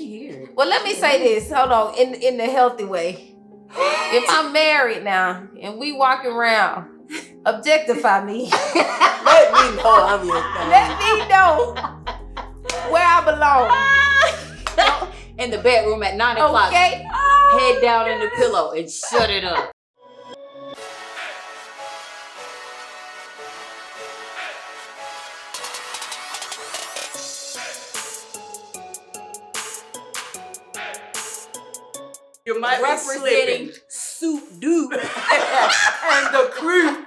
hear it. Well, let me say this. Hold on. In the healthy way. If I'm married now and we walking around, objectify me. Let me know I'm your thing. Let me know where I belong. In the bedroom at 9 o'clock. Okay. Head down in the pillow and shut it up. You might be slipping. Soup Dude. And the crew.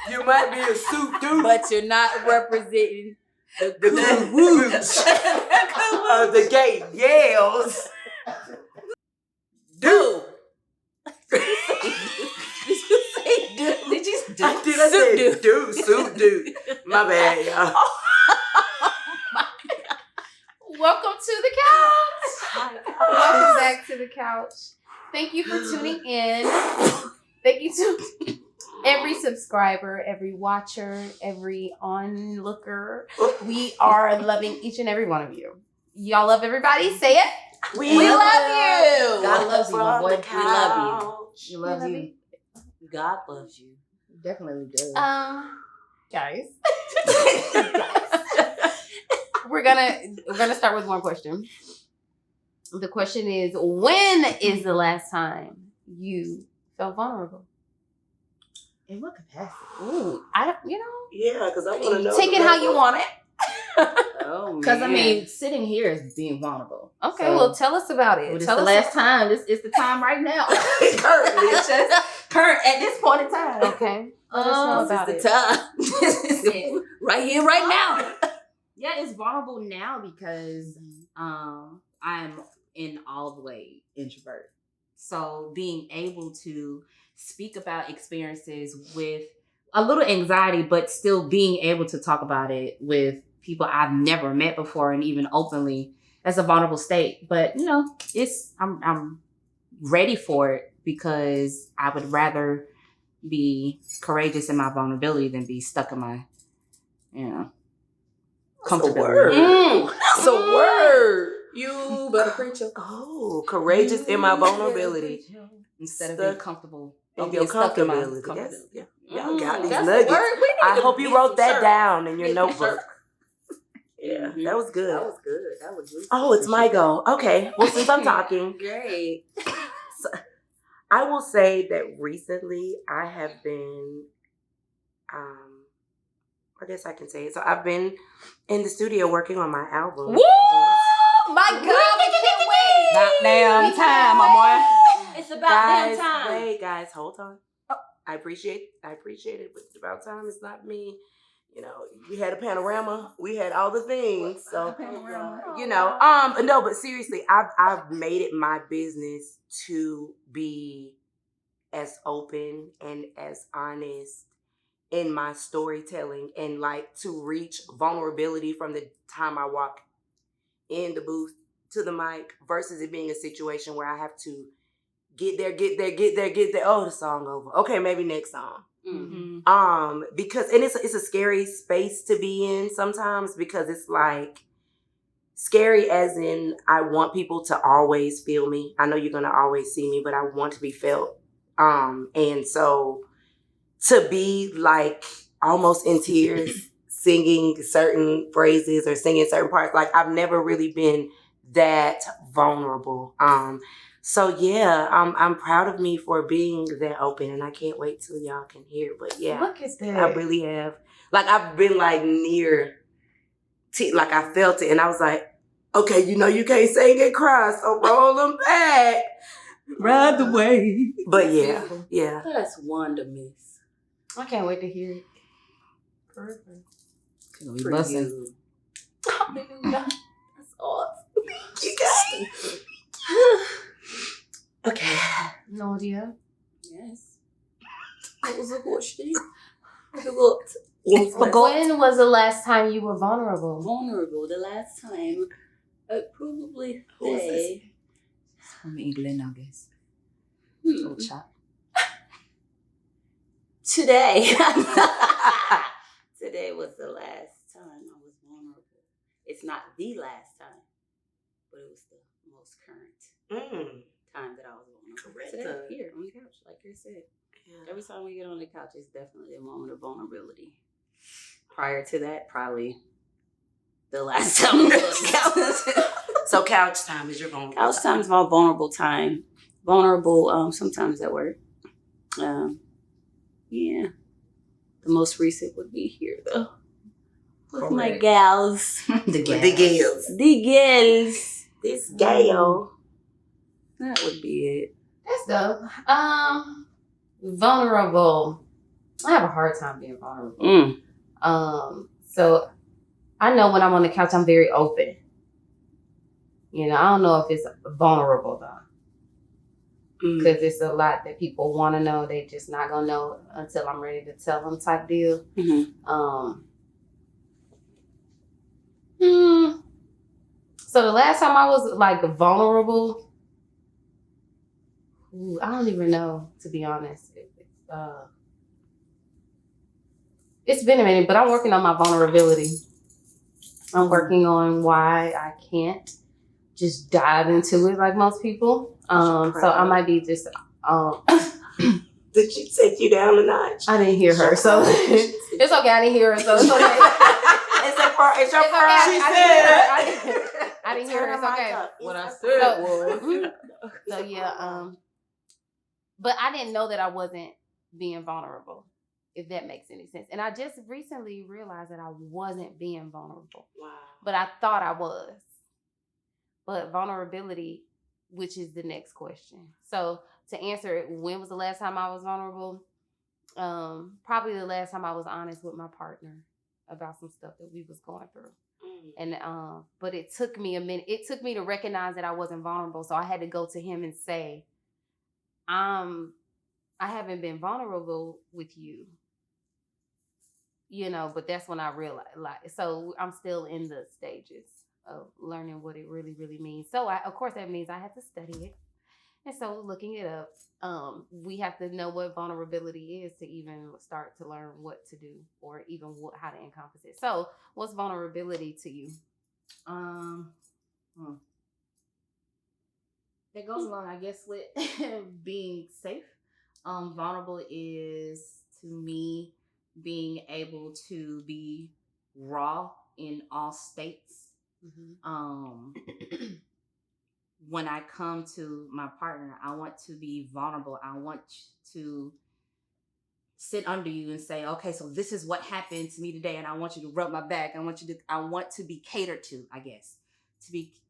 You might be a soup dude. But you're not representing the The gay yells. Dude. Did you say dude? Did you do? I said dude, soup dude. My bad, y'all. Welcome to the couch. Welcome back to the couch. Thank you for tuning in. Thank you to every subscriber, every watcher, every onlooker. We are loving each and every one of you. Y'all love everybody? Say it. We love you. God loves you, my boy. We love you. We love you. God loves you. Definitely does. Guys. We're gonna start with one question. The question is, when is the last time you felt vulnerable? In what capacity? Ooh, Yeah, because I want to know. Take it how you want it. Oh, Because, I mean, sitting here is being vulnerable. Okay, So, well, tell us about it. It's Tell the us last time. It's the time right now. Currently. It's just current at this point in time. Okay. Let us know about This it. is the time. This is it. Right here, right now. Yeah, it's vulnerable now because I'm in all the way introvert. So being able to speak about experiences with a little anxiety, but still being able to talk about it with people I've never met before and even openly, that's a vulnerable state. But I'm ready for it because I would rather be courageous in my vulnerability than be stuck in my, comfortability. That's a word. You better preach it. Oh, courageous in my vulnerability. Instead of being comfortable. In your comfortability. Y'all got these That's nuggets. a word. We need I to hope you get wrote some that shirts. down in your Get some notebook. shirts. Yeah, that was good. That was good. That was good. Oh, it's my go. Okay. Well, since I'm talking, Great. I will say that recently I have been, I guess I can say it. So I've been in the studio working on my album. Woo! My God, we can't wait. About damn time, my boy. It's about damn time. Wait, guys, hold on. Oh, I appreciate it, but it's about time. It's not me. We had a panorama. We had all the things. So, no, but seriously, I've made it my business to be as open and as honest in my storytelling and to reach vulnerability from the time I walk in the booth to the mic versus it being a situation where I have to get there. Oh, the song over. Okay, maybe next song. Mm-hmm. Because it's a scary space to be in sometimes because it's scary as in I want people to always feel me. I know you're gonna always see me, but I want to be felt. And so to be almost in tears singing certain phrases or singing certain parts, I've never really been that vulnerable. So yeah, I'm proud of me for being that open, and I can't wait till y'all can hear. But yeah, Look at that. I really have. I've been near, I felt it, and I was like, okay, you can't sing and cry, so roll them back. Ride the wave. But yeah. That's wonder, miss. I can't wait to hear it. It's gonna be For busting. you. Hallelujah. That's awesome. You guys. Okay. Nadia. Yes. What was the question? What? When was the last time you were vulnerable? Vulnerable. The last time, I'd probably say. From England, I guess. Hmm. Old chap. Today. Today was the last time I was vulnerable. It's not the last time, but it was was the most current time that I was vulnerable. Correct. Here on the couch, like I said. Yeah. Every time we get on the couch, it's definitely a moment of vulnerability. Prior to that, probably the last time we were on the couch. So couch time is your vulnerable Couch time is my vulnerable time. Vulnerable, sometimes at work. Yeah. The most recent would be here, though. With my gals. The gals. This gal. That would be it. That's dope. Vulnerable. I have a hard time being vulnerable. So I know when I'm on the couch, I'm very open. You know, I don't know if it's vulnerable though. Because it's a lot that people want to know. They just not going to know until I'm ready to tell them type deal. So the last time I was like vulnerable, I don't even know, to be honest. It's been a minute, but I'm working on my vulnerability. I'm working on why I can't just dive into it like most people. So I might be just. Did she take you down a notch? I didn't hear her, so it's okay. I didn't hear her, so it's okay. It's your pride. I didn't hear her. It's okay. What I said was. So yeah, but I didn't know that I wasn't being vulnerable, if that makes any sense. And I just recently realized that I wasn't being vulnerable. Wow. But I thought I was. But vulnerability, which is the next question. So to answer it, when was the last time I was vulnerable? Probably the last time I was honest with my partner about some stuff that we was going through. And but it took me a minute. It took me to recognize that I wasn't vulnerable. So I had to go to him and say, I haven't been vulnerable with you. You know, but that's when I realized, like, so I'm still in the stages of learning what it really, really means. So of course that means I have to study it. And so looking it up, we have to know what vulnerability is to even start to learn what to do or even how to encompass it. So what's vulnerability to you? That goes along, I guess, with being safe. Vulnerable is, to me, being able to be raw in all states. When I come to my partner, I want to be vulnerable. I want to sit under you and say, okay, so this is what happened to me today, and I want you to rub my back. I want to be catered to, I guess.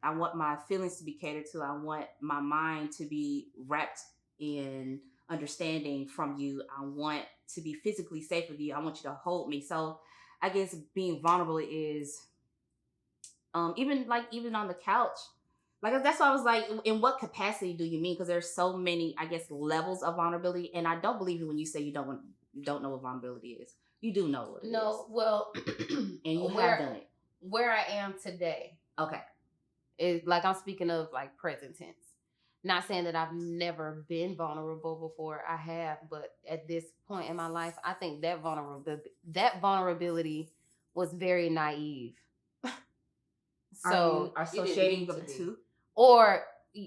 I want my feelings to be catered to. I want my mind to be wrapped in understanding from you. I want to be physically safe with you. I want you to hold me. So I guess being vulnerable is even on the couch. Like, that's why I was like, in what capacity do you mean? Because there's so many, I guess, levels of vulnerability. And I don't believe you when you say you don't know what vulnerability is. You do know what it is. No, well, and you have done it. Where I am today. Okay. Is like, I'm speaking of like present tense. Not saying that I've never been vulnerable before. I have, but at this point in my life, I think that vulnerability was very naive. So are you associating the two? Or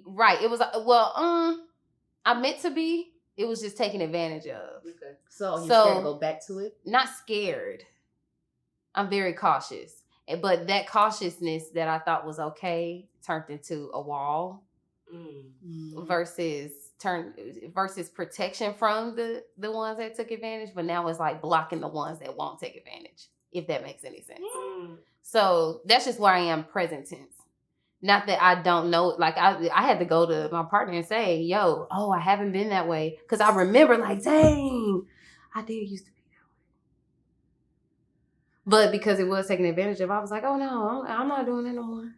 right, it was I meant to be. It was just taken advantage of. Okay. So you're scared to go back to it? Not scared. I'm very cautious, but that cautiousness that I thought was okay turned into a wall. Versus protection from the ones that took advantage, but now it's like blocking the ones that won't take advantage, if that makes any sense. So that's just where I am present tense. Not that I don't know, like I had to go to my partner and say, yo, I haven't been that way. Because I remember like, dang, I did used to be that way. But because it was taken advantage of, I was like, oh no, I'm not doing it no more.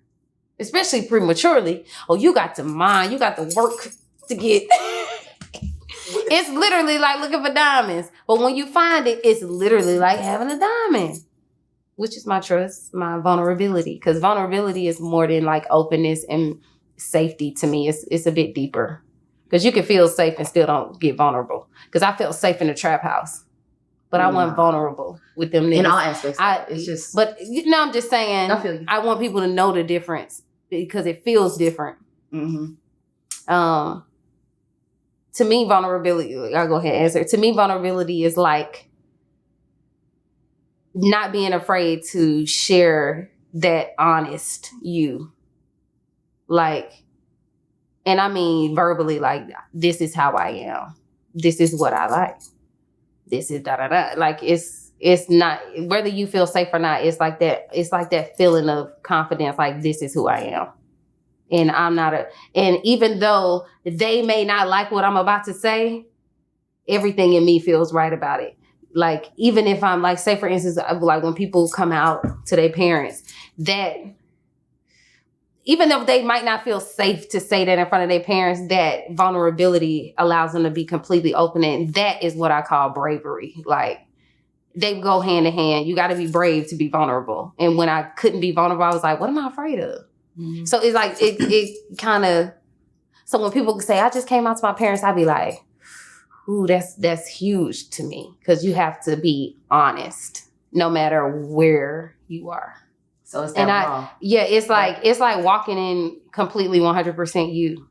Especially prematurely. Oh, you got to mind. You got to work to get. It's literally like looking for diamonds. But when you find it, it's literally like having a diamond. Which is my trust, my vulnerability. Because vulnerability is more than like openness and safety to me. It's a bit deeper. Because you can feel safe and still don't get vulnerable. Because I felt safe in the trap house. But I wasn't vulnerable with them niggas. In all aspects. It's just. But I'm just saying, I want people to know the difference because it feels different. Mm-hmm. To me, vulnerability, I'll go ahead and answer. To me, vulnerability is like not being afraid to share that honest you. Like, and I mean verbally, like, this is how I am. This is what I like. This is da-da-da. Like, it's not, whether you feel safe or not, it's like that feeling of confidence, like, this is who I am. And and even though they may not like what I'm about to say, everything in me feels right about it. Like, even if I'm like, say for instance, like when people come out to their parents, that even though they might not feel safe to say that in front of their parents, that vulnerability allows them to be completely open. And that is what I call bravery. Like, they go hand in hand. You got to be brave to be vulnerable. And when I couldn't be vulnerable, I was like, what am I afraid of? Mm-hmm. So it's like, it kind of, so when people say, I just came out to my parents, I'd be like, ooh, that's huge to me. Because you have to be honest, no matter where you are. So it's that raw. Yeah, it's like walking in completely 100% you.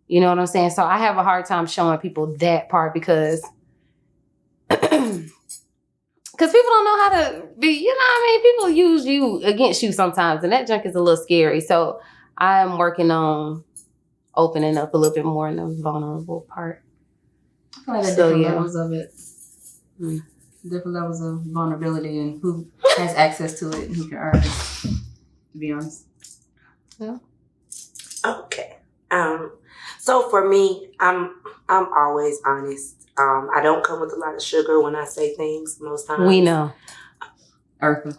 You know what I'm saying? So I have a hard time showing people that part because people don't know how to be, you know what I mean? People use you against you sometimes, and that junk is a little scary. So I'm working on opening up a little bit more in the vulnerable part. I feel like there's different levels of it. Different levels of vulnerability and who has access to it and who can earn it, to be honest. Yeah. Okay. So for me, I'm always honest. I don't come with a lot of sugar when I say things most times. We know. Eartha.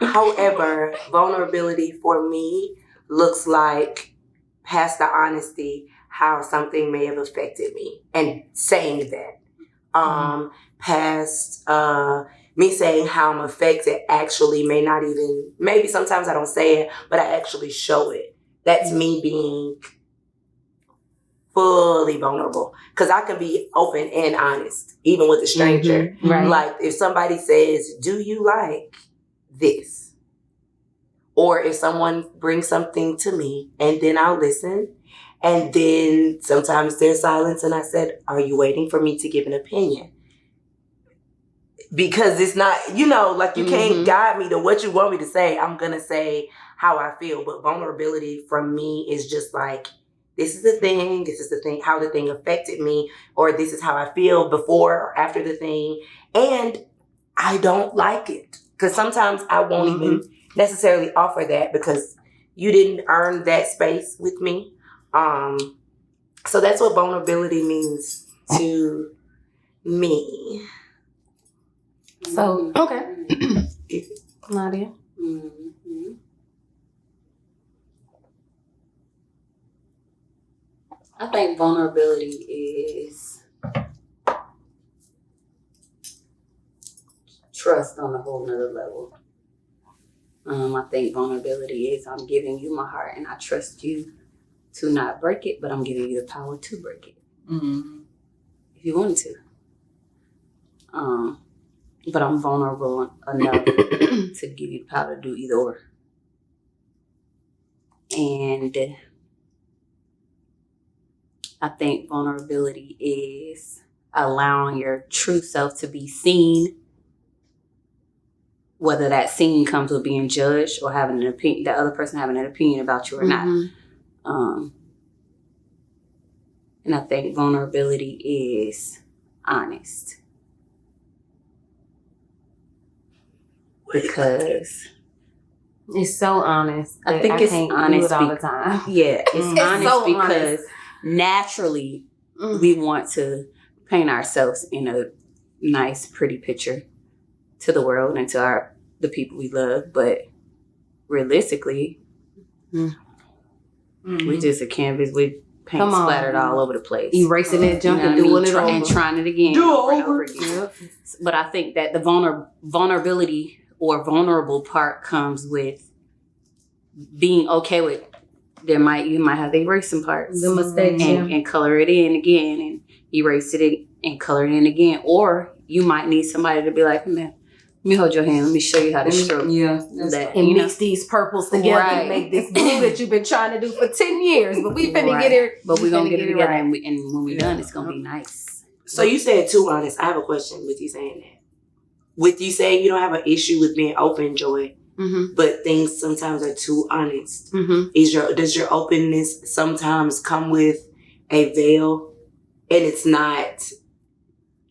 However, vulnerability for me looks like, past the honesty, how something may have affected me and saying that. Past me saying how I'm affected actually may not even, maybe sometimes I don't say it, but I actually show it. That's me being fully vulnerable, because I can be open and honest even with a stranger. Mm-hmm. Right. Like if somebody says, do you like this? Or if someone brings something to me and then I'll listen, and then sometimes there's silence and I said, are you waiting for me to give an opinion? Because it's not, like you can't guide me to what you want me to say. I'm going to say how I feel. But vulnerability from me is just like, this is the thing, how the thing affected me, or this is how I feel before or after the thing. And I don't like it. Because sometimes I won't even necessarily offer that because you didn't earn that space with me. So that's what vulnerability means to me. So, okay. Nadia? Mm-hmm. I think vulnerability is trust on a whole nother level. I think vulnerability is I'm giving you my heart and I trust you to not break it, but I'm giving you the power to break it. Mm-hmm. If you wanted to. But I'm vulnerable enough to give you the power to do either or. And I think vulnerability is allowing your true self to be seen, whether that scene comes with being judged or having an opinion, the other person having an opinion about you or not. And I think vulnerability is honest. Because it's so honest. I think it's honest all the time. Yeah, it's honest so because honest. Naturally we want to paint ourselves in a nice, pretty picture to the world and to the people we love, but realistically, we just a canvas with paint splattered all over the place, erasing that junk and doing it over and trying it again, over again. But I think that the vulnerability or vulnerable part comes with being okay with you might have to erase some parts, the mistakes, and color it in again, and erase it and color it in again, or you might need somebody to be like, man, Let me hold your hand. Let me show you how to stroke. Yeah. That, And mix these purples together Right. and make this blue that you've been trying to do for 10 years. But we finna Right. get it. But we're going to get it together. right. And when we're done, it's going to be nice. So you said too honest. I have a question with you saying that. With you saying you don't have an issue with being open, Joy, but things sometimes are too honest. Does your openness sometimes come with a veil and it's not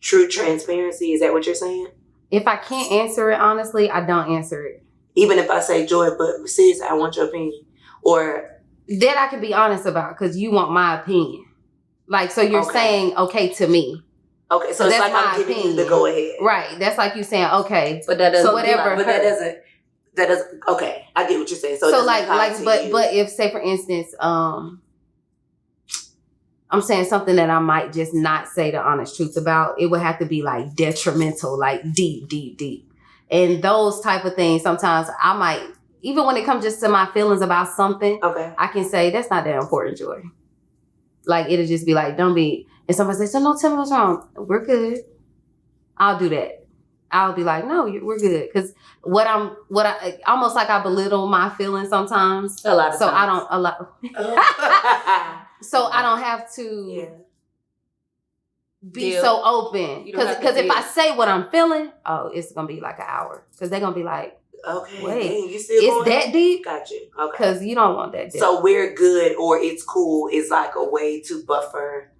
true transparency? Is that what you're saying? If I can't answer it honestly, I don't answer it. Even if I say, Joy, but seriously, I want your opinion. Or that I can be honest about because you want my opinion. Like, so you're saying okay to me. Okay, so it's that's like I'm giving you the go ahead. Right. That's like you saying okay. But that doesn't. So whatever. But that doesn't. Okay, I get what you're saying. So but if say for instance, I'm saying something that I might just not say the honest truth about, it would have to be like detrimental, like deep. And those type of things, sometimes I might, even when it comes just to my feelings about something, I can say, that's not that important, Joy. Like, it'll just be like, don't be, and somebody says, so no, tell me what's wrong. We're good. I'll do that. I'll be like, no, we're good. Because almost like I belittle my feelings sometimes. A lot of times. So I don't have to be so open. Because if I say what I'm feeling, it's going to be like an hour. Because they're going to be like, okay, wait, dang, you still it's that deep? Got you. Okay. Because you don't want that deep. So we're good or it's cool is like a way to buffer.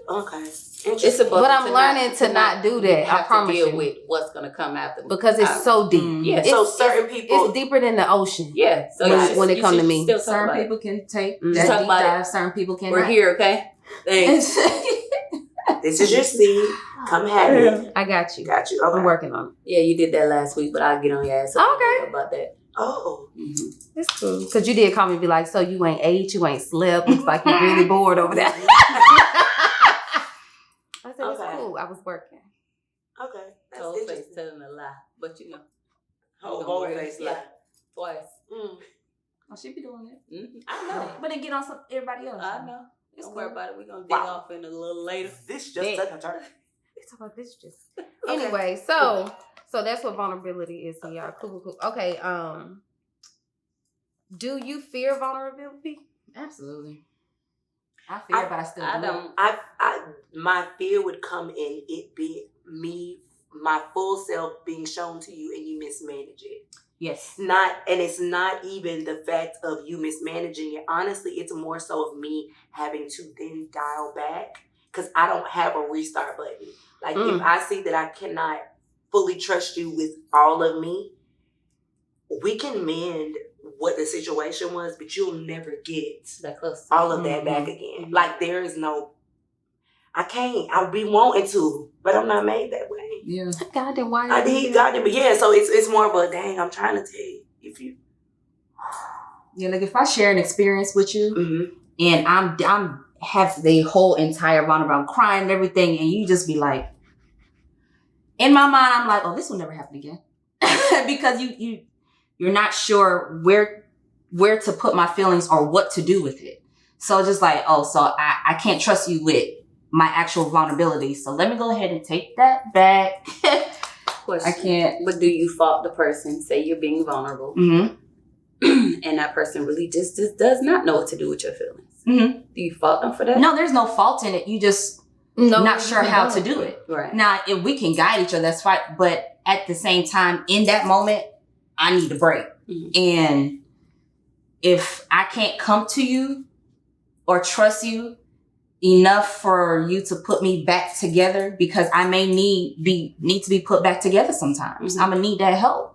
Okay. It's a buffer. But I'm learning to not do that. I promise you. Deal with what's going to come after. Because it's so deep. Yeah. So certain people. It's deeper than the ocean. Yeah. So when it comes to me. Certain people can take that talk deep about dive. Certain people cannot. We're here, okay? Thanks. This is your seed. Come have it. I got you. Okay. I'm working on it. Yeah, you did that last week, but I'll get on your ass about that. Oh. That's cool. Because you did call me and be like, so you ain't ate, you ain't slept. Looks like you're really bored over there. I said, it's cool. I was working. Okay. That's Whole face telling a lie. But you know. Whole face lie. Twice. Oh, she be doing it. I know. But then get on everybody else. I know. Don't worry about it. We're going to dig off in a little later. This just took a turn. Let's talk about this just. Anyway, so that's what vulnerability is here, y'all. Cool. Okay, do you fear vulnerability? Absolutely. I fear it, but I still do it. My fear would come in it be me, my full self being shown to you and you mismanage it. Yes. It's not even the fact of you mismanaging it. Honestly, it's more so of me having to then dial back because I don't have a restart button. Like if I see that I cannot fully trust you with all of me, we can mend what the situation was, but you'll never get that close all of that back again. Like there is no, I can't. I'll be wanting to, but I'm not made that way. Yeah. God, then why? But yeah. So it's more of a dang. I'm trying to tell you if you. Yeah, like if I share an experience with you, and I'm have the whole entire vulnerable, I'm crying and everything, and you just be like, in my mind, I'm like, oh, this will never happen again, because you're not sure where to put my feelings or what to do with it. So just like, so I can't trust you with my actual vulnerability. So let me go ahead and take that back. Question. I can't. But do you fault the person? Say you're being vulnerable, and that person really just does not know what to do with your feelings. Do you fault them for that? No, there's no fault in it. You just not sure how to do it. Right. Now, if we can guide each other, that's fine. But at the same time, in that moment, I need a break. And if I can't come to you or trust you enough for you to put me back together, because I may need to be put back together sometimes. I'm gonna need that help.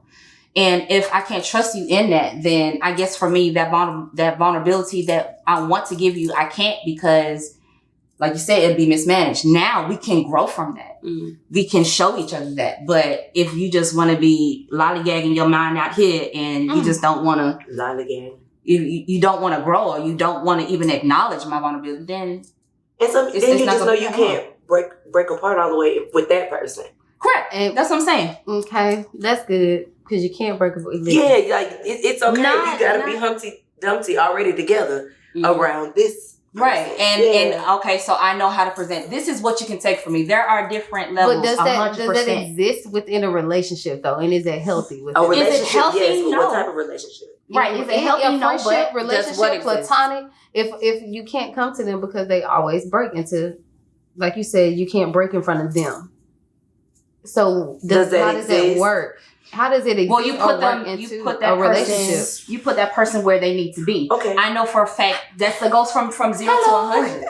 And if I can't trust you in that, then I guess for me, that vulnerability that I want to give you, I can't, because like you said, it'd be mismanaged. Now we can grow from that. We can show each other that. But if you just want to be lollygagging your mind out here and you just don't want to lollygag, you don't want to grow, or you don't want to even acknowledge my vulnerability, then then you just know you can't break apart all the way with that person. Correct. And that's what I'm saying. Okay, that's good, because you can't break apart. Yeah, like it's okay. You gotta be Humpty Dumpty already together around this Right. And okay, so I know how to present. This is what you can take from me. There are different levels. But does 100%. that exist within a relationship though? And is that healthy? A relationship? Is it healthy? Yes, but No. what type of relationship? Right. Is it healthy? No, Friendship, but relationship, platonic. If you can't come to them because they always break into, like you said, you can't break in front of them. So how does that work? How does it exist? Well, you put that relationship. You put that person where they need to be. Okay. I know for a fact that goes from 0 to 100.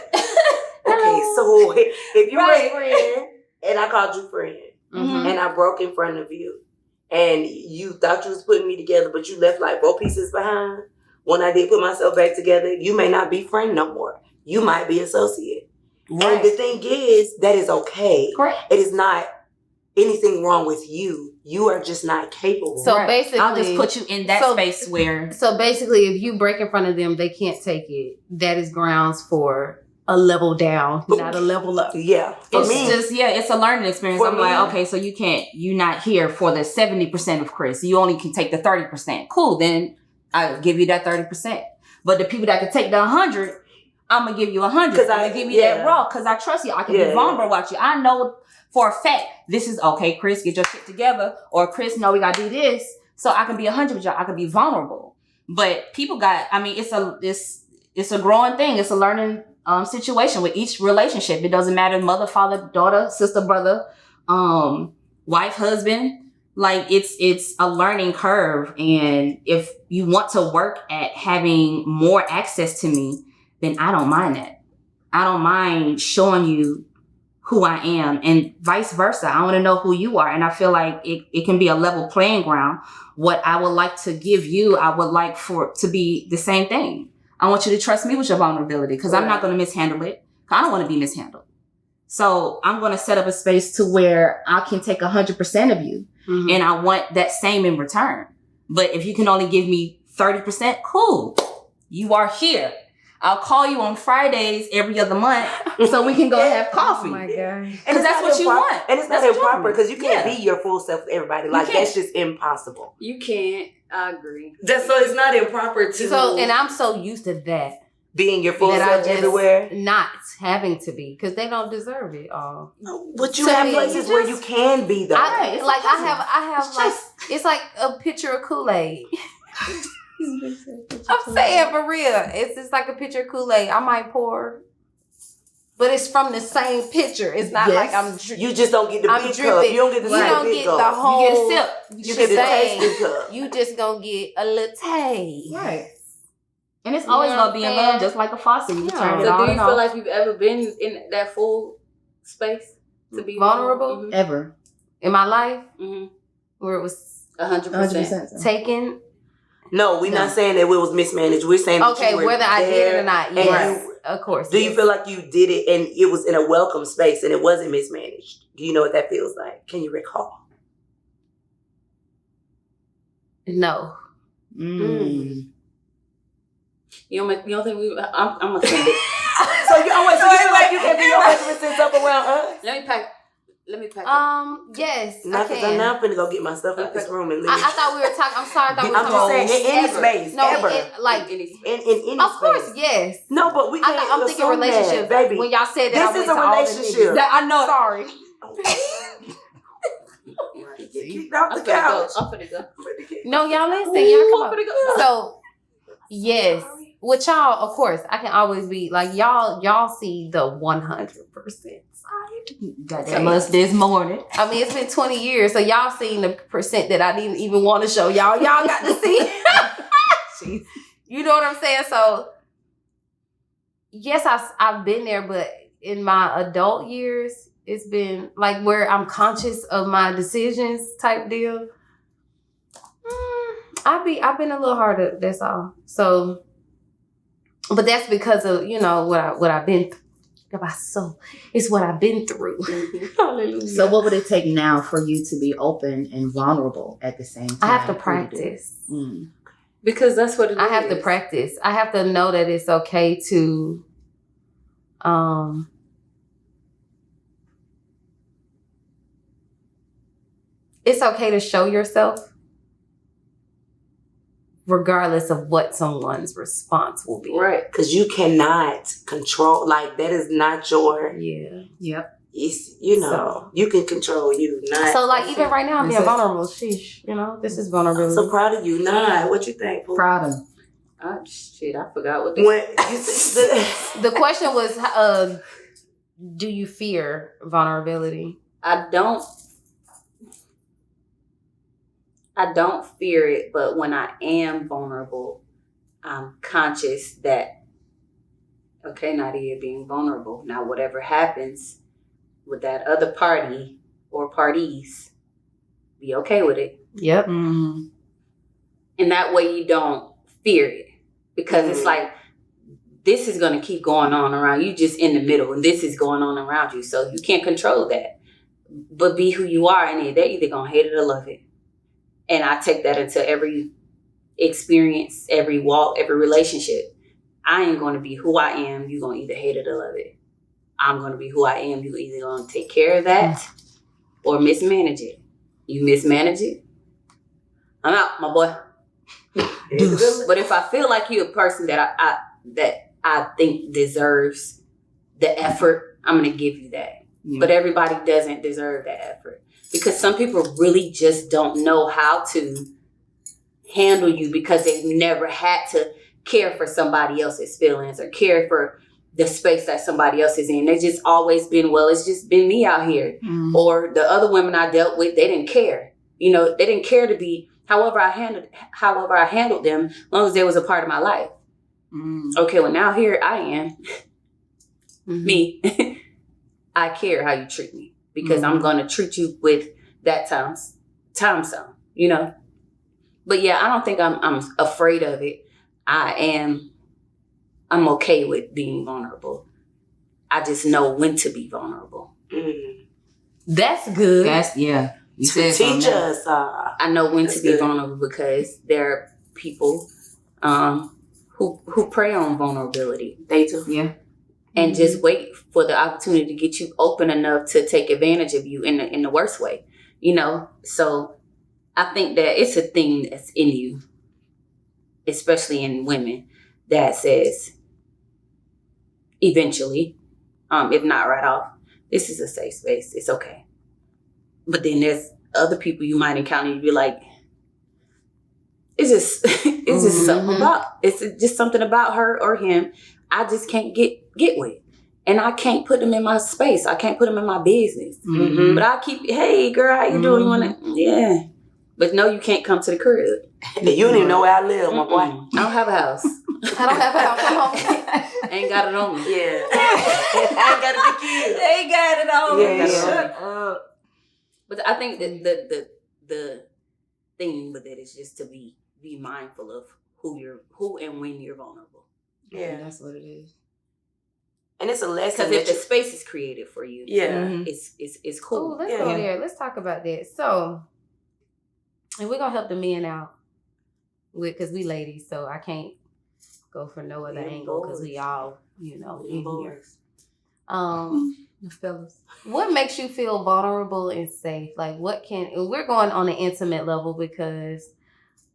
Okay, so if you were a friend and I called you friend and I broke in front of you and you thought you was putting me together, but you left like 4 pieces behind. When I did put myself back together, you may not be friend no more. You might be associate. Right. And the thing is, that is okay. Correct. It is not anything wrong with you. You are just not capable. So basically, I'll just put you in that space where. So basically, if you break in front of them, they can't take it. That is grounds for a level down, not a level up. Yeah. It's a learning experience. I'm like, okay, so you're not here for the 70% of Chris. You only can take the 30%. Cool, then I'll give you that 30%. But the people that can take the 100, I'm going to give you 100. I'm going to give you that raw because I trust you. I can be vulnerable with you. I know for a fact, this is okay, Chris, get your shit together. Or Chris, no, we got to do this. So I can be 100 with y'all. I can be vulnerable. But people it's a growing thing. It's a learning situation with each relationship. It doesn't matter mother, father, daughter, sister, brother, wife, husband. Like it's a learning curve. And if you want to work at having more access to me, then I don't mind that. I don't mind showing you who I am and vice versa. I want to know who you are. And I feel like it can be a level playing ground. What I would like to give you, I would like for to be the same thing. I want you to trust me with your vulnerability because I'm not going to mishandle it. I don't want to be mishandled. So I'm going to set up a space to where I can take 100% of you. Mm-hmm. And I want that same in return. But if you can only give me 30%, cool. You are here. I'll call you on Fridays every other month so we can go have coffee. Oh my God. And that's what you want. And it's not improper because you can't be your full self with everybody. Like that's just impossible. You can't. I agree. So it's not improper to. So, and I'm so used to that. Being your full self everywhere. Not having to be because they don't deserve it all. But you have places where you can be though. I have like, it's like a pitcher of Kool-Aid. I'm saying for real. It's just like a pitcher of Kool-Aid. I might pour, but it's from the same pitcher. It's not like I'm dripping. You just don't get the big cup. You don't get the big cup. The whole. You get a sip. You get the tasting cup. You just gonna get a latte. Right. And it's always gonna be in love, just like a faucet. You turn it on. So do you feel like you've ever been in that full space to be vulnerable? Mm-hmm. Ever in my life, where it was 100% taken. No, we're not saying that it was mismanaged. We're saying that you were whether I did it or not. Yes, of course. Do you feel like you did it and it was in a welcome space and it wasn't mismanaged? Do you know what that feels like? Can you recall? No. You don't think I'm gonna send it. So you feel like you can be your 100% up around us? Let me pack. Yes. Not because I'm now finna go get my stuff out this room and leave. I thought we were talking. I'm sorry. I thought we were talking. I'm just saying in any space, no, ever. In any space. Of course, yes. No, but we can't. I'm thinking relationship, baby. When y'all said that, this is a relationship. I know. Sorry. Get kicked off the couch. I'm finna go. No, y'all listen. Y'all come on. So, yes. With y'all, of course, I can always be like y'all see the 100% side. That must this morning. I mean, it's been 20 years, so y'all seen the percent that I didn't even want to show y'all. Y'all got to see. You know what I'm saying? So, yes, I've been there, but in my adult years, it's been like where I'm conscious of my decisions type deal. I've been a little harder. That's all. So. But that's because of, what I've been through. It's what I've been through. Hallelujah. So what would it take now for you to be open and vulnerable at the same time? I have to practice. Because that's what it is. I have to practice. I have to know that it's okay to it's okay to show yourself regardless of what someone's response will be. Right. Because you cannot control, like, that is not your, Yeah. Yep. it's, you know, you can control you, not. So, like, even right now, I'm being vulnerable. Sheesh, you know, this is vulnerability. I'm so proud of you. Nah, what you think? Pooh? Proud of. Oh, shit, I forgot what this When you said The question was, do you fear vulnerability? I don't fear it, but when I am vulnerable, I'm conscious that, okay, Nadia, being vulnerable. Now, whatever happens with that other party or parties, be okay with it. Yep. Mm-hmm. And that way you don't fear it. Because it's like, this is going to keep going on around you, just in the middle, and this is going on around you. So you can't control that. But be who you are, and they're either going to hate it or love it. And I take that into every experience, every walk, every relationship. I ain't going to be who I am. You're going to either hate it or love it. I'm going to be who I am. You're either going to take care of that or mismanage it. You mismanage it, I'm out, my boy. But if I feel like you're a person that I think deserves the effort, I'm going to give you that. Yeah. But everybody doesn't deserve that effort. Because some people really just don't know how to handle you because they've never had to care for somebody else's feelings or care for the space that somebody else is in. They've just always been, well, it's just been me out here. Mm. Or the other women I dealt with, they didn't care. You know, they didn't care to be however I handled them, as long as they was a part of my life. Mm. Okay, well, now here I am. Mm-hmm. Me. I care how you treat me. Because I'm going to treat you with that time zone, you know? But yeah, I don't think I'm afraid of it. I'm okay with being vulnerable. I just know when to be vulnerable. Mm. That's good. Yeah. You said teach us. I know when to be vulnerable because there are people who prey on vulnerability. They do. Yeah. And just wait for the opportunity to get you open enough to take advantage of you in the worst way, you know? So I think that it's a thing that's in you, especially in women, that says eventually, if not right off, this is a safe space. It's okay. But then there's other people you might encounter. You'd be like, it's just something about, it's just something about her or him I just can't get with. And I can't put them in my space. I can't put them in my business. Mm-hmm. But I keep, hey, girl, how you doing? You want to, yeah. But no, you can't come to the crib. You don't even know where I live, my boy. I don't have a house. I don't have a house. Come on. Ain't got it on me. Yeah. I ain't got it to kill. They got it on me. Yeah. But I think that the thing with it is just to be mindful of who and when you're vulnerable. Yeah, that's what it is. And it's a lesson. Because if the space is created for you, it's cool. Ooh, let's go there. Let's talk about that. So, and we're gonna help the men out because we ladies, so I can't go for no other angle because we all, you know, in here. The fellas. What makes you feel vulnerable and safe? Like, we're going on an intimate level because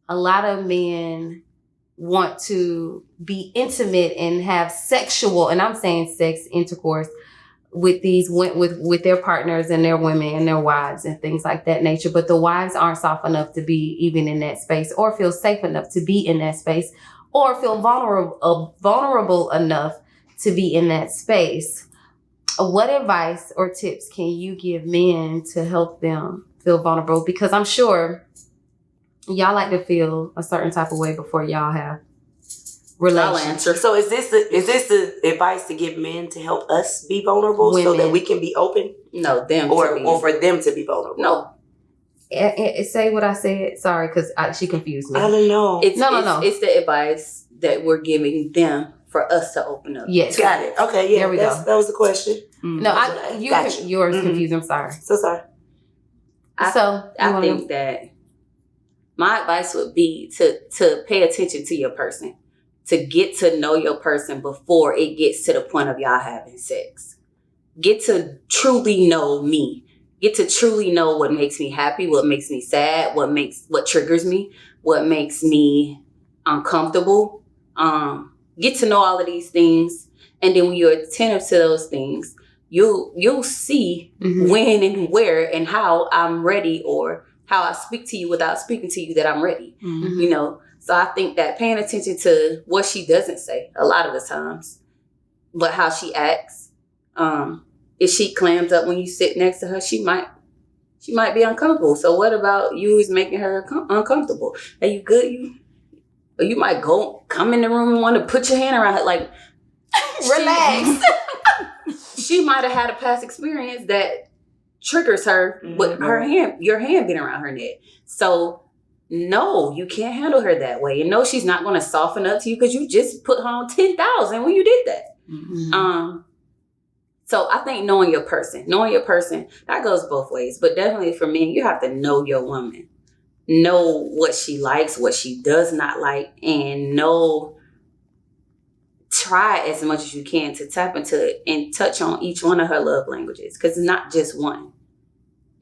a lot of men want to be intimate and have sexual, and I'm saying sex intercourse with their partners and their women and their wives and things like that nature. But the wives aren't soft enough to be even in that space or feel safe enough to be in that space or feel vulnerable enough to be in that space. What advice or tips can you give men to help them feel vulnerable? Because I'm sure y'all like to feel a certain type of way before y'all have relationships. So is this the advice to give men to help us be vulnerable so that we can be open? No, them or for them to be vulnerable. No. Say what I said. Sorry, because she confused me. I don't know. No. It's the advice that we're giving them for us to open up. Yes. Got it. Okay, yeah. There we go. That was the question. No, yours confused. I'm sorry. So sorry. I think that my advice would be to pay attention to your person, to get to know your person before it gets to the point of y'all having sex. Get to truly know me. Get to truly know what makes me happy, what makes me sad, what triggers me, what makes me uncomfortable. Get to know all of these things, and then when you're attentive to those things, you'll see when and where and how I'm ready, or how I speak to you without speaking to you that I'm ready. You know, so I think that paying attention to what she doesn't say a lot of the times, but how she acts. If she clams up when you sit next to her, she might be uncomfortable. So what about you is making her uncomfortable? Are you good? You might come in the room and want to put your hand around her, like, relax. She might have had a past experience that triggers her with your hand being around her neck. So no, you can't handle her that way. And no, she's not going to soften up to you because you just put her on 10,000 when you did that. So I think knowing your person, that goes both ways. But definitely for men, you have to know your woman. Know what she likes, what she does not like, and try as much as you can to tap into it and touch on each one of her love languages, because it's not just one.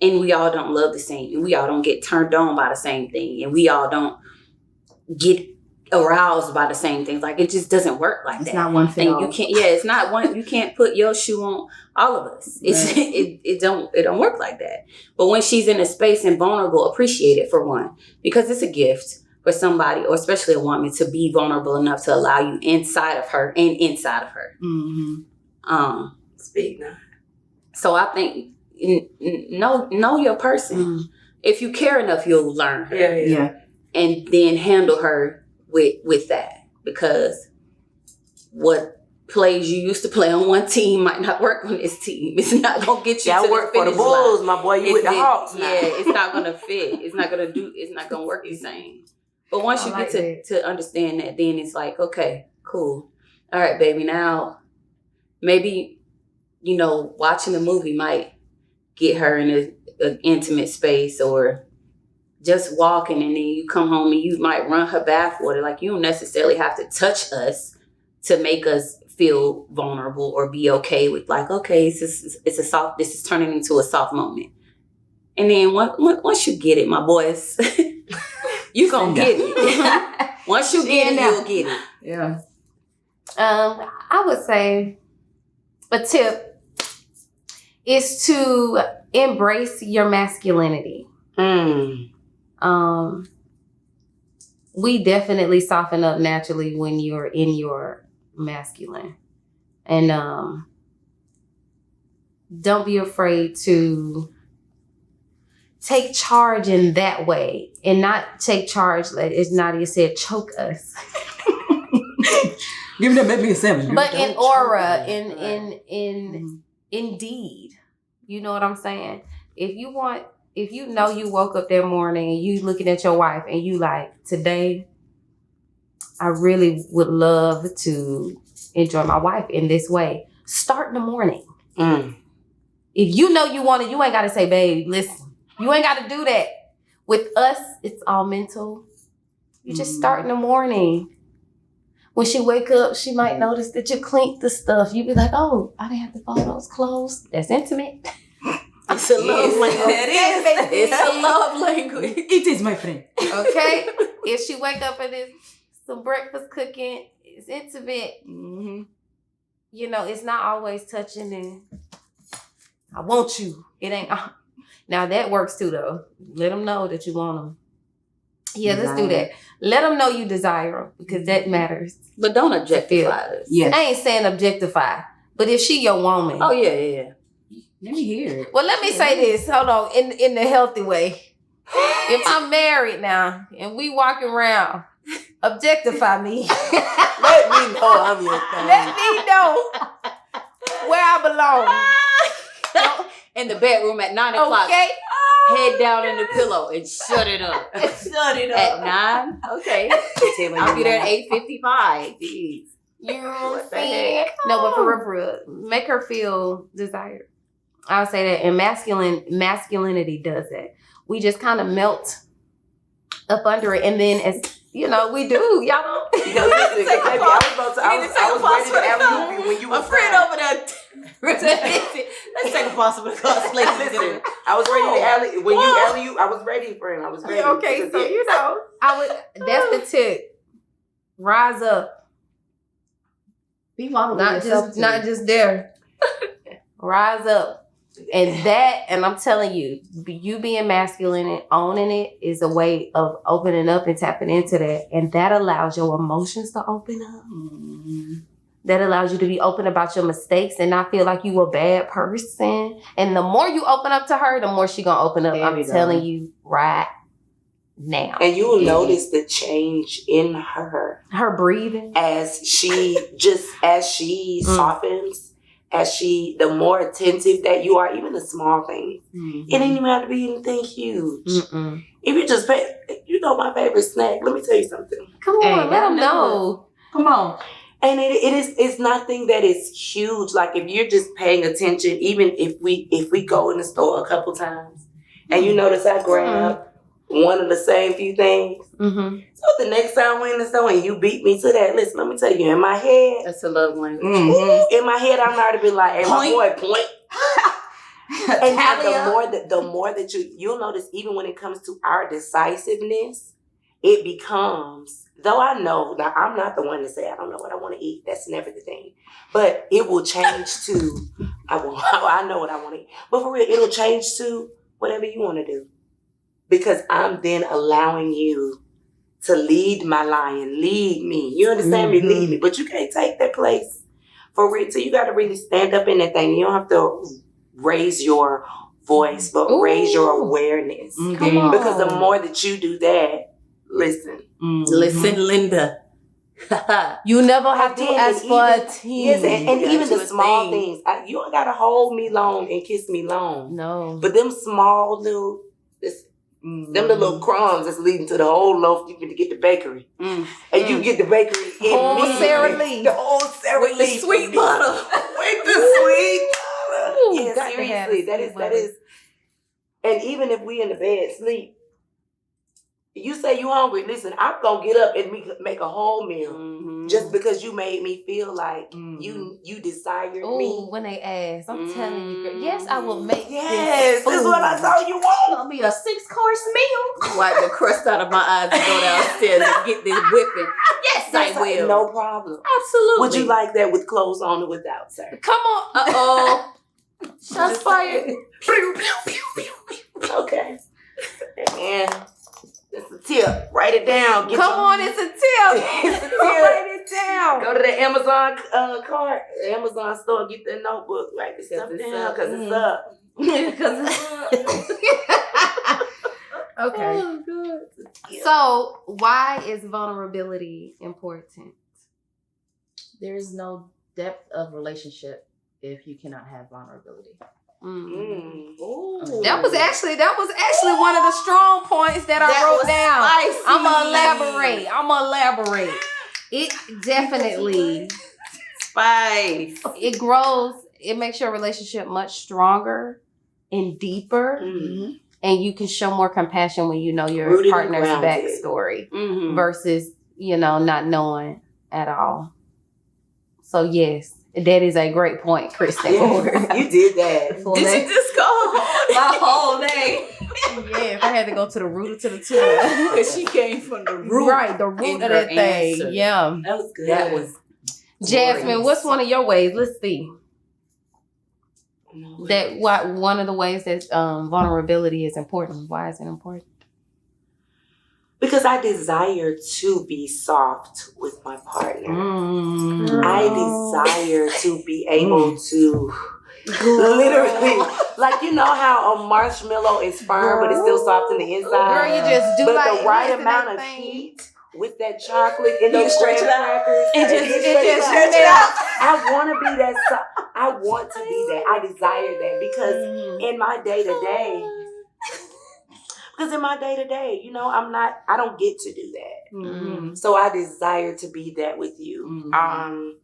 And we all don't love the same, and we all don't get turned on by the same thing, and we all don't get aroused by the same things. Like, it just doesn't work like that. It's not one fit all. You can't. Yeah, it's not one. You can't put your shoe on all of us. It don't work like that. But when she's in a space and vulnerable, appreciate it for one, because it's a gift for somebody, or especially a woman, to be vulnerable enough to allow you inside of her and inside of her. Speak now. So I think know your person. If you care enough, you'll learn her. Yeah. And then handle her with that, because what plays you used to play on one team might not work on this team. It's not gonna get you. Y'all to work the for the Bulls, line. My boy. You with the Hawks now. Yeah, it's not gonna fit. It's not gonna work the same. But once you get to understand that, then it's like, okay, cool. All right, baby. Now, maybe, watching a movie might get her in an intimate space, or just walking, and then you come home and you might run her bathwater. Like, you don't necessarily have to touch us to make us feel vulnerable or be okay with, like, okay, this is turning into a soft moment. And then once you get it, my boys, you gonna get it. Once you get it, you'll get it. Yeah. I would say a tip is to embrace your masculinity. We definitely soften up naturally when you're in your masculine. And don't be afraid to take charge in that way, and not take charge, like as Nadia said, choke us. Give me that, make me a sandwich. But in aura, in deed. You know what I'm saying? If you know you woke up that morning and you looking at your wife and you like, today, I really would love to enjoy my wife in this way. Start in the morning. If you know you want it, you ain't got to say, babe, listen. You ain't got to do that. With us, it's all mental. You just start in the morning. When she wake up, she might notice that you cleaned the stuff. You be like, oh, I didn't have to fold those clothes. That's intimate. It's a love language. That is. It's a love language. It is, my friend. Okay? If she wake up and there's some breakfast cooking, it's intimate. It's not always touching and I want you. It ain't. Now that works too, though. Let them know that you want them. Yeah, let's do that. Let them know you desire them, because that matters. But don't objectify us. Yeah. I ain't saying objectify, but if she your woman. Oh, yeah. Let me hear it. Well, let me say this. Hold on. In the healthy way. If I'm married now and we walking around, objectify me. Let me know I'm your thing. Let me know where I belong. In the bedroom at 9 o'clock. Okay. Head down in the pillow and shut it up. Shut it At up. 9? Okay. I'll be there at 8:55. Jeez. You know what I'm saying? No, but for real, make her feel desired. I'll say that. And masculinity does that. We just kind of melt up under it. And then as we do. Y'all don't. Baby, I was ready to alley-oop you when you was friend over there. Let's take a pause for the class. Listen, I was ready to when you alley-oop, I was ready, friend. I was ready. Okay, so that's the tip. Rise up. Be vulnerable. Not just there. Rise up. And I'm telling you, you being masculine and owning it is a way of opening up and tapping into that. And that allows your emotions to open up. Mm-hmm. That allows you to be open about your mistakes and not feel like you a bad person. And the more you open up to her, the more she gonna open up. I'm telling you right now. And you will notice the change in her. Her breathing. As she softens. The more attentive that you are, even the small things. Mm-hmm. It ain't even have to be anything huge. Mm-mm. If you just pay, my favorite snack. Let me tell you something. Come on, let them know. Come on. And it's nothing that is huge. Like if you're just paying attention, even if we go in the store a couple times, and you notice I grab one of the same few things. Mm-hmm. So the next time we're in the store and you beat me to that, listen, let me tell you, in my head, that's a love language. Mm-hmm. In my head, I'm already be like, "Hey, my boy, point." And the more that you'll notice, even when it comes to our decisiveness, it becomes. Though I know that I'm not the one to say I don't know what I want to eat. That's never the thing. But it will change to I know what I want to eat. But for real, it'll change to whatever you want to do. Because I'm then allowing you to lead my lion, lead me. You understand me? Lead me. But you can't take that place for real. So you got to really stand up in that thing. You don't have to raise your voice, but raise your awareness. Come on. Because the more that you do that, listen. Listen, Linda. You never have to ask for a team. Yes, and even the small things. You don't got to hold me long and kiss me long. No. But them small little... Them the little crumbs that's leading to the whole loaf you to get the bakery. And you get the bakery immediately. The whole Sara Lee. With the sweet butter. With the sweet butter. Yeah, seriously. That is. And even if we in the bed sleep, you say you hungry, listen, I'm going to get up and make a whole meal just because you made me feel like you desired me. When they ask, I'm telling you, girl, yes, I will make this is what I told you want. It's going to be a 6-course meal. Wipe the crust out of my eyes and go downstairs and get this whipping. Yes, I will. No problem. Absolutely. Would you like that with clothes on or without, sir? Come on. Uh-oh. Shots fired. Okay. And... it's a tip. Write it down. It's a tip. It's a tip. Write it down. Go to the Amazon cart, the Amazon store, get the notebook. Write this stuff down because it's up. Because it's up. Okay. Oh, good. So, why is vulnerability important? There's no depth of relationship if you cannot have vulnerability. That was actually one of the strong points that I wrote down. I'm gonna elaborate. It definitely spice. It grows. It makes your relationship much stronger and deeper, and you can show more compassion when you know your partner's backstory versus not knowing at all. So yes. That is a great point, Kristen. Yeah, you did that. Did you just go my whole day? Yeah, if I had to go to the root or to the tube. Because she came from the root. Right, the root of that thing. Answer. Yeah. That was good. That was Jasmine, glorious. what's one of your ways? Let's see. One of the ways that vulnerability is important. Why is it important? Because I desire to be soft with my partner. I desire to be able to literally, like how a marshmallow is firm but it's still soft on the inside. Girl, you just do but the right amount of heat with that chocolate and those graham crackers. And just stretch it out. I want to be that soft. I want to be that. I desire that because in my day to day. Because in my day-to-day, I don't get to do that. So I desire to be that with you. And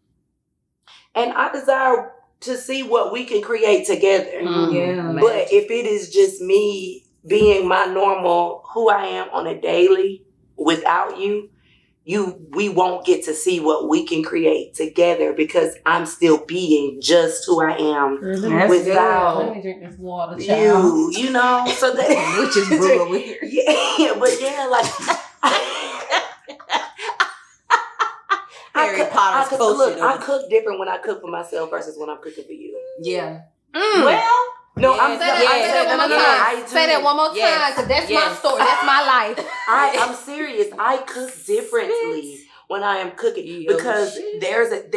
I desire to see what we can create together. But if it is just me being my normal, who I am on a daily without you, we won't get to see what we can create together because I'm still being just who I am without Let me drink this water, child. you. So that which is brutal here. Yeah, but yeah, like Potter's bullshit. I cook different when I cook for myself versus when I'm cooking for you. Yeah. Well, no, Say that one more time, because that's my story. That's my life. I'm serious. I cook differently when I am cooking because there's a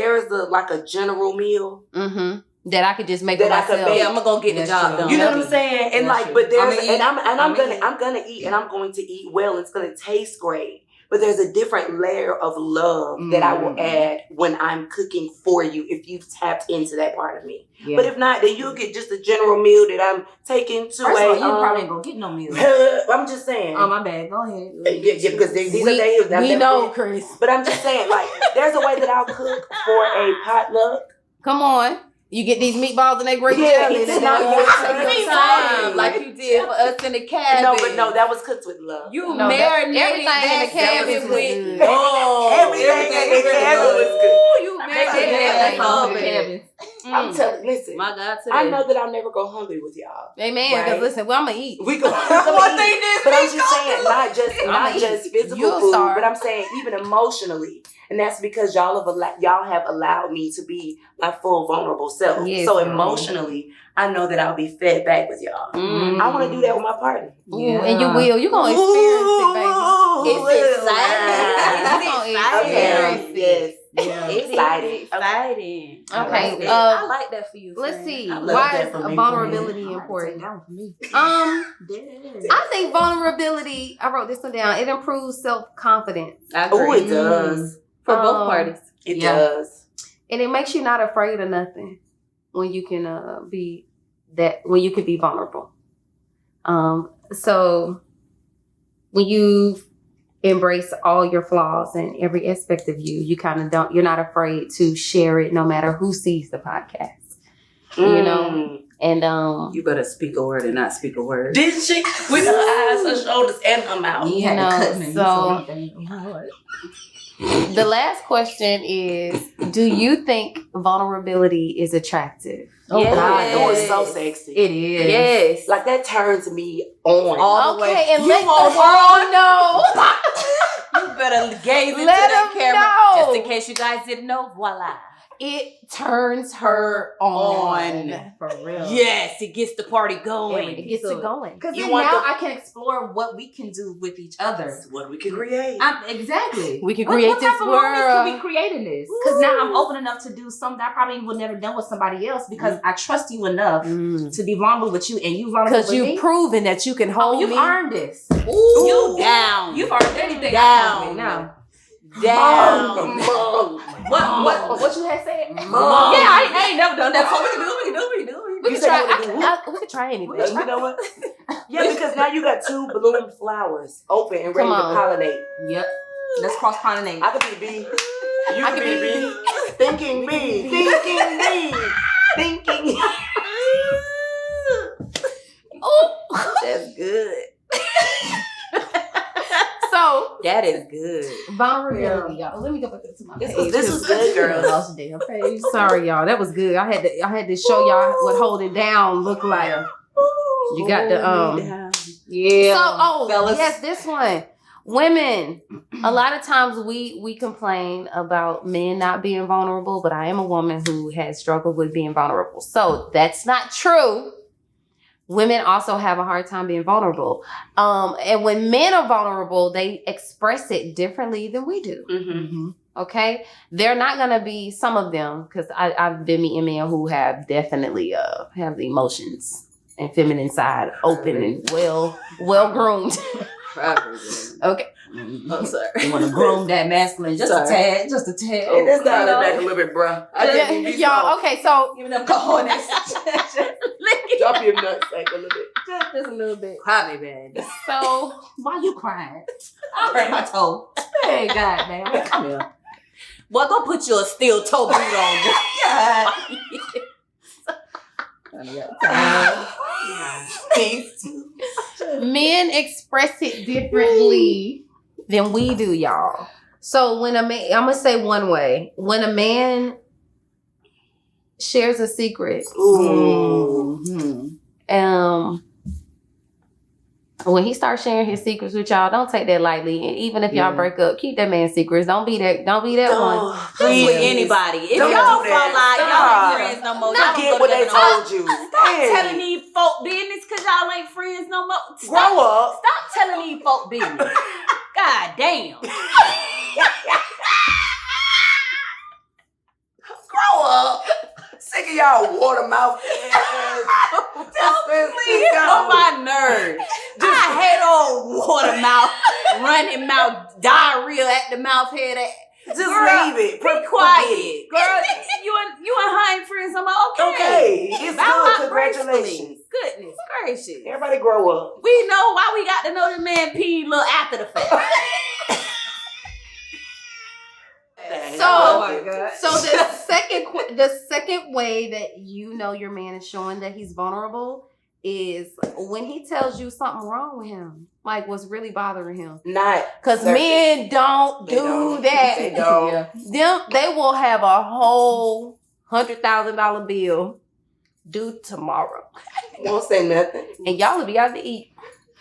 general meal. Mm-hmm. That I could just make that for myself. I I'm gonna get the job done. You know what I'm saying? And That's like, but there's I'm gonna gonna eat and I'm going to eat well. And it's gonna taste great. But there's a different layer of love that I will add when I'm cooking for you if you've tapped into that part of me. Yeah. But if not, then you'll get just a general meal that I'm taking to First of all, you probably ain't gonna get no meal. I'm just saying. Oh, my bad. Go ahead. Yeah, because these are days. We know, Chris. But I'm just saying, like, there's a way that I'll cook for a potluck. Come on. You get these meatballs and they great jelly. It's not your time like you did for us in the cabin. No, that was cooked with love. You marinated everything in the cabbage with everything in the cabbage was good. You marinated that. I'm telling. Listen, my God, today. I know that I'll never go hungry with y'all. Amen. Because listen, I'm gonna eat. We go. But I'm just saying, not just physical food, but I'm saying even emotionally. And that's because y'all have allowed me to be my full vulnerable self. Yes, so emotionally, I know that I'll be fed back with y'all. I want to do that with my partner. Yeah. And you will. You're going to experience it, baby. It's exciting. You're going to experience it. Yeah. Exciting. Okay. I like that for you. Let's see. Why is vulnerability important? I think vulnerability, I wrote this one down, it improves self-confidence. Oh, it does. For both parties. It does. And it makes you not afraid of nothing when you can when you can be vulnerable. So when you embrace all your flaws and every aspect of you, you're not afraid to share it no matter who sees the podcast. You know? And you better speak a word and not speak a word. Did she? With her eyes, her shoulders, and her mouth. You know, so the last question is, do you think vulnerability is attractive? Yes. God, it's so sexy. It is. Yes. Like that turns me on. All the way. And let the world know. You better gaze into that camera. Just in case you guys didn't know, voila. It turns her on. For real. Yes, it gets the party going. It gets it going. Because now I can explore what we can do with each other. What we can create. Exactly. We can create this world. What type of moments can we create in this? Because now I'm open enough to do something I probably would never done with somebody else because I trust you enough to be vulnerable with you and you vulnerable with me. Because you've proven that you can hold me. You've earned this. Ooh. You down. You've earned anything down. Now. Down. What you had said? Mom. Yeah, I ain't never done that. So we can do. We can try anything. You know what? Yeah, because now you got 2 blooming flowers open and ready to pollinate. Yep. Let's cross pollinate. I could be the bee. You could be the bee. Thinking me. Thinking me. Thinking. Oh, that's good. So that is good. Vulnerability, y'all. Let me go back to my page. This was good, girl. Lost the damn page. Sorry, y'all. That was good. I had to show y'all what holding down look like. You got the yeah. So fellas. Yes, this one. Women. A lot of times we complain about men not being vulnerable, but I am a woman who has struggled with being vulnerable. So that's not true. Women also have a hard time being vulnerable. And when men are vulnerable, they express it differently than we do. Mm-hmm. Okay? They're not going to be, some of them, because I've been meeting men who have definitely have the emotions and feminine side open and well groomed. Okay. Oh, sorry. You want to groom that masculine just a tad. Oh, that's down the back a little bit, bruh. Y'all, okay, so. Giving them cojones. Drop your nuts back a little bit. Just a little bit. Probably bad. So. Why you crying? I hurt my toe. Hey, God, man. Come here. Well, go put your steel toe boot on. God. Men express it differently than we do, y'all. So when a man, I'm gonna say one way, when a man shares a secret, when he starts sharing his secrets with y'all, don't take that lightly. And even if y'all break up, keep that man's secrets. Don't be that one. Please. With anybody. If Don't y'all do fall that. out, y'all ain't friends no more. Y'all Forget don't what go they together no more. told you. Stop telling these folk business because y'all ain't friends no more. Grow up. Stop telling these folk business. God damn. Grow up. Sick of y'all water mouth ass. Please get on my nerves. I hate old water mouth, running mouth, diarrhea at the mouth head. Just leave it. Be quiet. Girl, you and her ain't friends no more. Okay. It's Bow good. out Congratulations. gracefully. Goodness gracious. Everybody grow up. We know why we got to know the man pee look after the fact. So, my God. So the second way that you know your man is showing that he's vulnerable is when he tells you something wrong with him, like what's really bothering him. Because men don't do that. They don't. They will have a whole $100,000 bill due tomorrow. Won't say nothing. And y'all will be out to eat.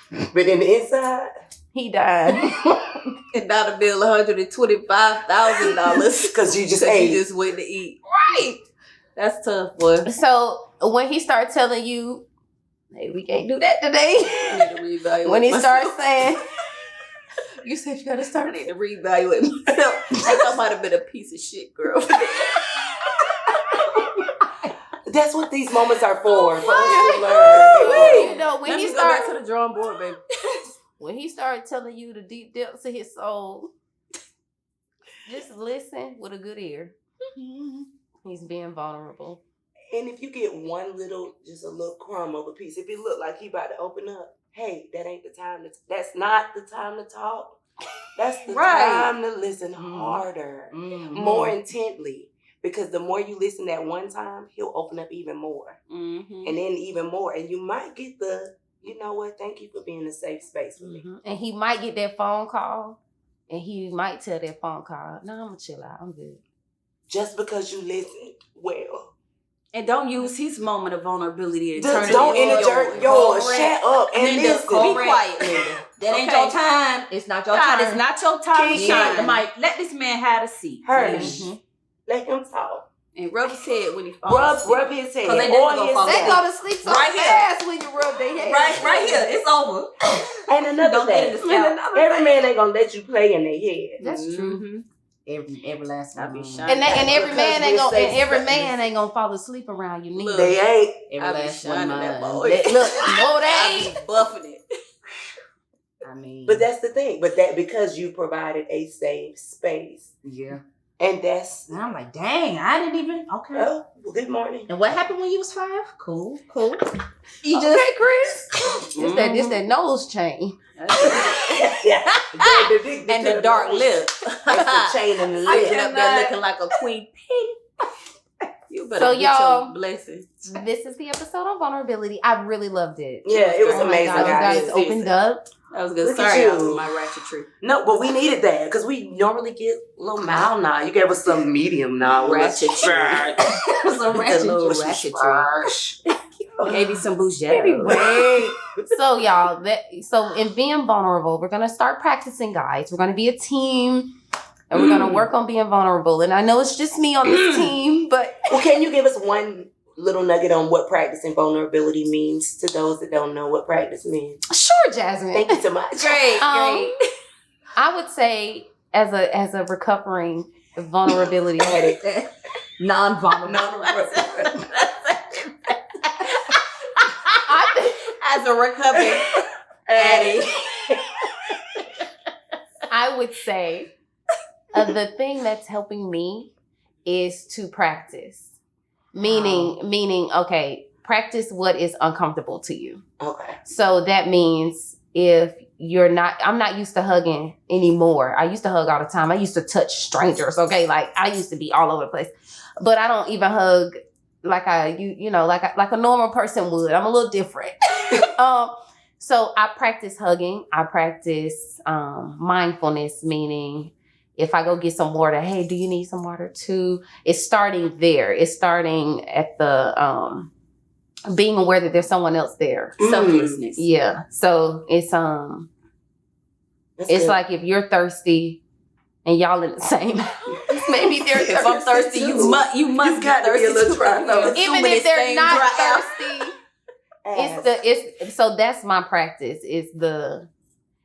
But in the inside, he died. And not a bill $125,000 because you just ate. You just went to eat. Right. That's tough, boy. So when he starts telling you, hey, we can't do that today. When he starts saying, you said you gotta start. I need to reevaluate myself. I think I might have been a piece of shit, girl. That's what these moments are for. For us to learn. You know, when Let he me go starts back to the drawing board, baby. When he started telling you the deep depths of his soul, just listen with a good ear. He's being vulnerable. And if you get just a little crumb of a piece, if it look like he about to open up, hey, that ain't the time. That's not the time to talk. That's the time to listen harder, more intently. Because the more you listen that one time, he'll open up even more. And then even more. And you might get you know what, thank you for being a safe space for me. And he might get that phone call. And he might tell that phone call, no, I'm going to chill out. I'm good. Just because you listened well. And don't use his moment of vulnerability to turn it into yours. Shut up and listen. Be quiet, Linda. That ain't your time. It's not your time. It's not your time to shine the mic. Let this man have a seat. Let him talk. And rub his head when he falls. Rub his head. They go to sleep so fast when you rub their head. Right here. It's over. And another thing. Every man ain't gonna let you play in their head. That's true. Every last one. And every man ain't gonna fall asleep around you neither. They ain't. Every last one of mine. Look, no, they ain't. Buffing it. I mean, but that's the thing. But that because you provided a safe space. Yeah. And I'm like, dang, I didn't even. Okay. Well, good morning. And what happened when you was 5? Cool. You just, Chris. It's that nose chain. And the dark lip. That's the chain in the lip. Up there looking like a queen pin. You better get your blessing. This is the episode on vulnerability. I really loved it. Yeah, it was amazing. God, you guys opened up. That was good. Look Sorry, at I was you. my ratchet tree. No, but we needed that because we normally get a little mild now. You gave us some medium now. Ratchet tree. Some ratchet tree. Maybe some bougie. Anyway, so y'all, so in being vulnerable, we're gonna start practicing, guys. We're gonna be a team, and we're gonna work on being vulnerable. And I know it's just me on this team, but can you give us one little nugget on what practicing vulnerability means to those that don't know what practice means? Sure, Jasmine. Thank you so much. Great. I would say as a recovering vulnerability addict, non-vulnerable. As a recovering addict, I would say the thing that's helping me is to practice. Meaning, okay, practice what is uncomfortable to you. Okay. So that means if I'm not used to hugging anymore. I used to hug all the time. I used to touch strangers, okay? Like, I used to be all over the place. But I don't even hug like like a normal person would. I'm a little different. So I practice hugging. I practice mindfulness, meaning if I go get some water, hey, do you need some water too? It's starting there. It's starting at the being aware that there's someone else there. Selflessness. Yeah. So it's it's like if you're thirsty and y'all in the same house, maybe they're If I'm thirsty, you must You get got to be thirsty a little too. dry. even if they're not thirsty. Ask. It's so that's my practice. Is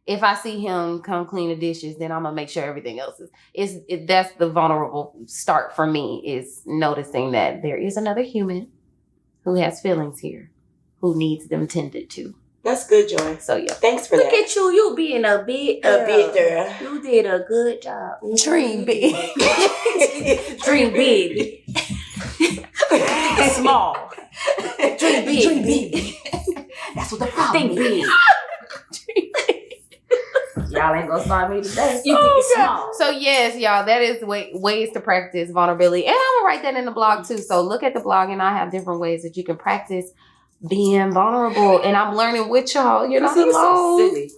if I see him come clean the dishes, then I'm gonna make sure everything else is that's the vulnerable start for me, is noticing that there is another human who has feelings here, who needs them tended to. That's good, Joy. So yeah. Thanks for Look that. at you being a big girl. A big girl. You did a good job. Dream big. Dream big. Small. Dream big. Dream big. That's what the problem Think is. big. Y'all ain't gonna start me today. You think it's small. So yes, y'all, that is ways to practice vulnerability. And I'm gonna write that in the blog too. So look at the blog, and I have different ways that you can practice being vulnerable. And I'm learning with y'all. You're not You're alone. so silly.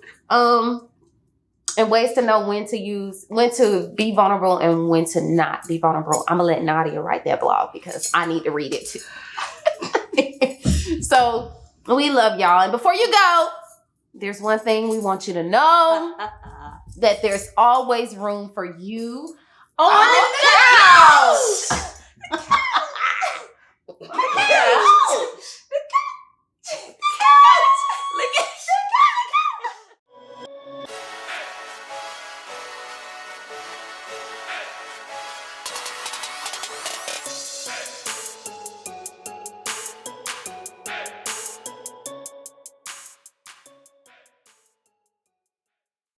And ways to know when to be vulnerable and when to not be vulnerable. I'm gonna let Nadia write that blog because I need to read it too. So we love y'all. And before you go, there's one thing we want you to know, that there's always room for you on the couch.